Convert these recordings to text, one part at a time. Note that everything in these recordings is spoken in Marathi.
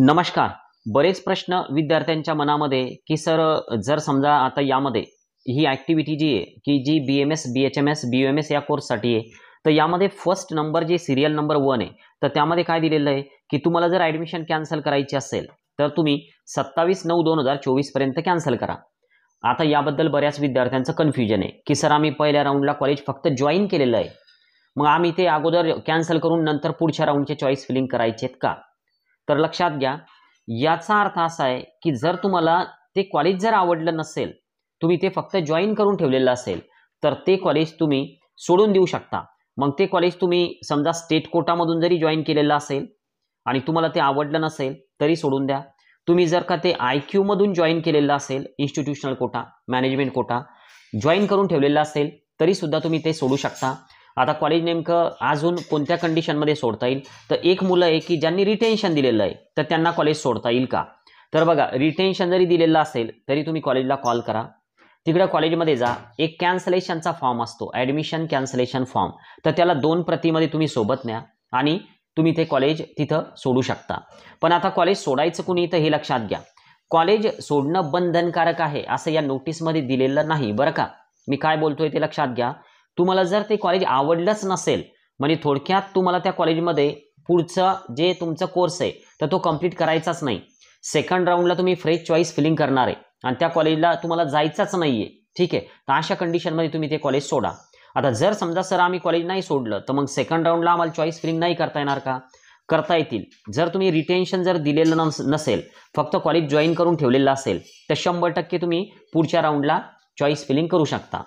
नमस्कार. बरेच प्रश्न विद्यार्थ्यांच्या मनामध्ये की सर जर समजा आता यामध्ये ही ॲक्टिव्हिटी जी आहे की जी BMS, BHMS, BUMS या कोर्ससाठी आहे, तर यामध्ये फर्स्ट नंबर जे सीरियल नंबर 1 आहे, तर त्यामध्ये काय दिलेलं आहे की तुम्हाला जर ॲडमिशन कॅन्सल करायची असेल तर तुम्ही 27/9/2024 पर्यंत कॅन्सल करा. आता याबद्दल बऱ्याच विद्यार्थ्यांचं कन्फ्युजन आहे की सर आम्ही पहिल्या राऊंडला कॉलेज फक्त जॉईन केलेलं आहे, मग आम्ही ते अगोदर कॅन्सल करून नंतर पुढच्या राऊंडचे चॉईस फिलिंग करायचे आहेत का? तर लक्षात घ्या, याचा अर्थ असा आहे की जर तुम्हाला ते कॉलेज जर आवडलं नसेल, तुम्ही ते फक्त जॉईन करून ठेवलेलं असेल, तर ते कॉलेज तुम्ही सोडून देऊ शकता. मग ते कॉलेज तुम्ही समजा स्टेट कोटामधून जरी जॉईन केलेलं असेल आणि तुम्हाला ते आवडलं नसेल तरी सोडून द्या. तुम्ही जर का ते IQ मधून जॉईन केलेलं असेल, institutional quota, management quota join करून ठेवलेलं असेल तरी सुद्धा तुम्ही ते सोडू शकता. आता कॉलेज नेमकं अजून कोणत्या कंडिशनमध्ये सोडता येईल, तर एक मुलं आहे की ज्यांनी रिटेन्शन दिलेलं आहे तर त्यांना कॉलेज सोडता येईल का? तर बघा, रिटेन्शन जरी दिलेलं असेल तरी तुम्ही कॉलेजला कॉल करा, तिकडे कॉलेजमध्ये जा, एक कॅन्सलेशनचा फॉर्म असतो, ॲडमिशन कॅन्सलेशन फॉर्म, तर त्याला 2 प्रतीमध्ये तुम्ही सोबत न्या आणि तुम्ही ते कॉलेज तिथं सोडू शकता. पण आता कॉलेज सोडायचं कुणी तर हे लक्षात घ्या, कॉलेज सोडणं बंधनकारक आहे असं या नोटीसमध्ये दिलेलं नाही बरं का. मी काय बोलतोय ते लक्षात घ्या. तुम्हाला जर ते कॉलेज आवडलंच नसेल, म्हणजे थोडक्यात तुम्हाला त्या कॉलेजमध्ये पुढचं जे तुमचं कोर्स आहे तर तो कंप्लीट करायचाच नाही, सेकंड राऊंडला तुम्ही फ्रेश चॉईस फिलिंग करणार आहे आणि त्या कॉलेजला तुम्हाला जायचंच नाही आहे, ठीक आहे, तर अशा कंडिशनमध्ये तुम्ही ते कॉलेज सोडा. आता जर समजा सर आम्ही कॉलेज नाही सोडलं तर मग सेकंड राऊंडला आम्हाला चॉईस फिलिंग नाही करता येणार का? करता येतील. जर तुम्ही रिटेन्शन जर दिलेलं नसेल, फक्त कॉलेज जॉईन करून ठेवलेलं असेल, तर 100% तुम्ही पुढच्या राऊंडला चॉईस फिलिंग करू शकता,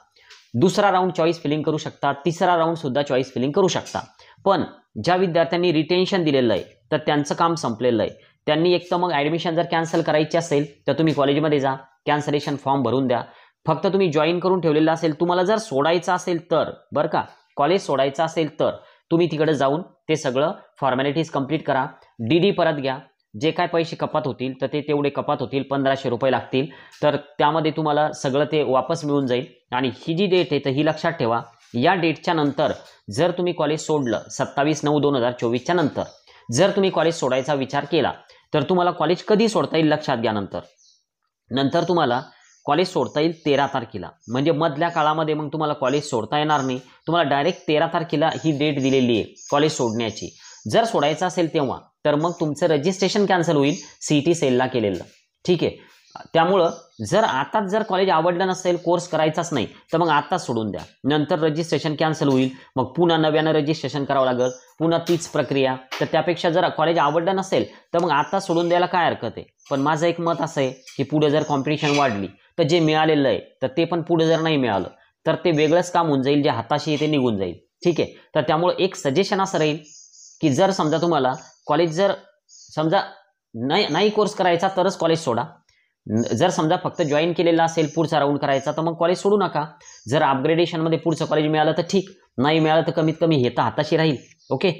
दुसरा राऊंड चॉईस फिलिंग करू शकता, तिसरा राऊंड सुद्धा चॉईस फिलिंग करू शकता. पण ज्या विद्यार्थ्यांनी रिटेन्शन दिलेलं आहे तर त्यांचं काम संपलेलं आहे. त्यांनी एक तर मग ॲडमिशन जर कॅन्सल करायची असेल तर तुम्ही कॉलेजमध्ये जा, कॅन्सलेशन फॉर्म भरून द्या. फक्त तुम्ही जॉईन करून ठेवलेलं असेल, तुम्हाला जर सोडायचं असेल तर बरं का, कॉलेज सोडायचं असेल तर तुम्ही तिकडे जाऊन ते सगळं फॉर्मॅलिटीज कंप्लीट करा, DD परत घ्या, जे काय पैसे कपात होतील तर ते तेवढे कपात होतील, 1500 रुपये लागतील, तर त्यामध्ये तुम्हाला सगळं ते वापस मिळून जाईल. आणि ही जी डेट आहे तर ही लक्षात ठेवा, या डेटच्या नंतर जर तुम्ही कॉलेज सोडलं 27/9/2024च्या नंतर जर तुम्ही कॉलेज सोडायचा विचार केला तर तुम्हाला कॉलेज कधी सोडता येईल लक्षात घ्या. नंतर तुम्हाला कॉलेज सोडता येईल 13 तारखेला, म्हणजे मधल्या काळामध्ये मग तुम्हाला कॉलेज सोडता येणार नाही. तुम्हाला डायरेक्ट 13 तारखेला ही डेट दिलेली आहे कॉलेज सोडण्याची. जर सोडायचं असेल तेव्हा तर मग तुमचं रजिस्ट्रेशन कॅन्सल होईल CT सेलला केलेलं, ठीक आहे. त्यामुळं जर आताच जर कॉलेज आवडलं नसेल, कोर्स करायचाच नाही, तर मग आताच सोडून द्या, नंतर रजिस्ट्रेशन कॅन्सल होईल, मग पुन्हा नव्यानं रजिस्ट्रेशन करावं लागेल, पुन्हा तीच प्रक्रिया. तर त्यापेक्षा जर कॉलेज आवडलं नसेल तर मग आता सोडून द्यायला काय हरकत आहे. पण माझं एक मत असं आहे की पुढे जर कॉम्पिटिशन वाढली तर जे मिळालेलं आहे तर ते पण पुढे जर नाही मिळालं तर ते वेगळंच काम होऊन जाईल, जे हाताशी आहे ते निघून जाईल, ठीक आहे. तर त्यामुळे एक सजेशन असं राहील की जर समजा तुम्हाला कॉलेज जर समजा नाही कोर्स करायचा तरच कॉलेज सोडा. जर समजा फक्त जॉईन केलेला असेल, पुढचा राऊंड करायचा, तर मग कॉलेज सोडू नका. जर अपग्रेडेशनमध्ये पुढचं कॉलेज मिळालं तर ठीक, नाही मिळालं तर कमीत कमी हे तर हाताशी राहील. ओके.